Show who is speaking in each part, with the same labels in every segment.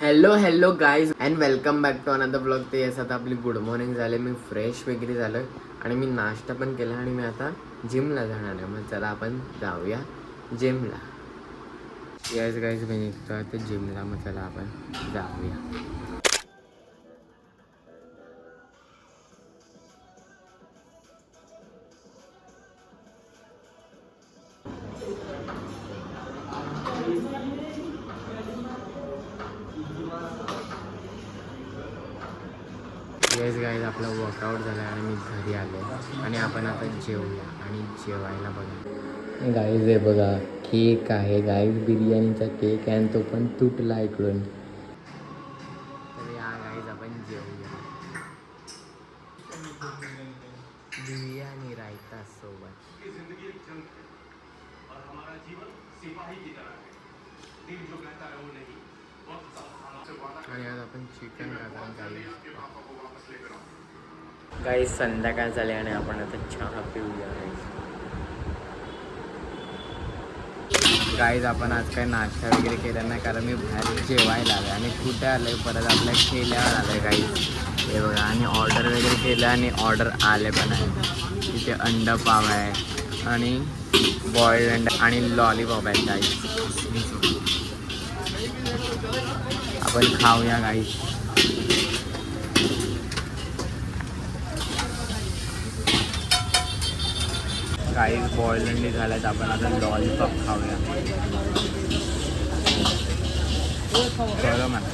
Speaker 1: Hello guys and welcome back to another blog. ते yes आता आपली गुड मॉर्निंग झाले, मी फ्रेश वगैरे झालं आणि मी नाश्ता पण केला आणि मी आता जिमला जाणार आहे. मग चला आपण जाऊया जिमला. येस गाईज मी निघतो आता जिमला, मग चला आपण जाऊया. येस गाईज आपला वर्कआउट झाला आणि मी घरी आलो आणि आपण आता जेवूया आणि जेवायला बघा. गाईज हे बघा केक आहे गाईज, बिर्याणीचा केक आहे आणि तो पण तुटला इकडून. तर या गाईज आपण जेवूया. बिर्याणी रायता सोबत. आणि आज आपण चिकन खाणार गाईज. संध्याकाळ झाले आणि आपण आता चहा पिऊया गाईज. आपण आज काही नाश्ता वगैरे केला नाही कारण मी बाहेर जेवायला आलो आणि कुठे आलं परत आपल्या ठेल्यावर आलं आहे गाईज. हे बघा आणि ऑर्डर वगैरे केलं आणि ऑर्डर आले पण आहे. तिथे अंडा पाव आहे आणि बॉइल्ड अंडा आणि लॉलीपॉप आहे गाईज. आपण खाऊया गाईज. गाईज बॉइल्ड अंडी झाल्यात, आपण आता लॉलीपॉप खाऊया. गरम आहे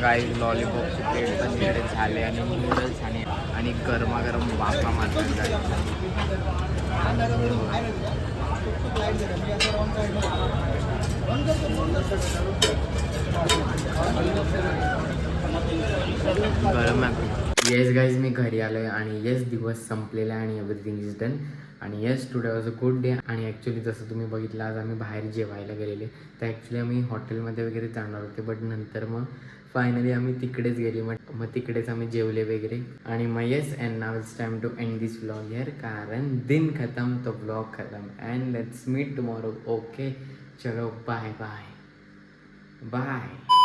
Speaker 1: गाईज. लॉलीपॉपचे प्लेट पण वगैरे झाले आणि नूडल्स आणि गरमागरम वाफा मारतात गाईज. गरम आहे. येस गाईज मी घरी आलो आहे आणि येस दिवस संपलेला आहे आणि एव्हरीथिंग इज डन. आणि yes today was a good day. आणि ॲक्च्युली जसं तुम्ही बघितलं आज आम्ही बाहेर जेवायला गेलेले, तर ॲक्च्युली आम्ही हॉटेलमध्ये वगैरे जाणार होते बट नंतर मग फायनली आम्ही तिकडेच गेले. मग तिकडेच आम्ही जेवले वगैरे. आणि मग yes and now it's time to end this vlog here, कारण दिन खतम तो व्लॉग खतम. And let's meet tomorrow. Okay चलो बाय बाय बाय.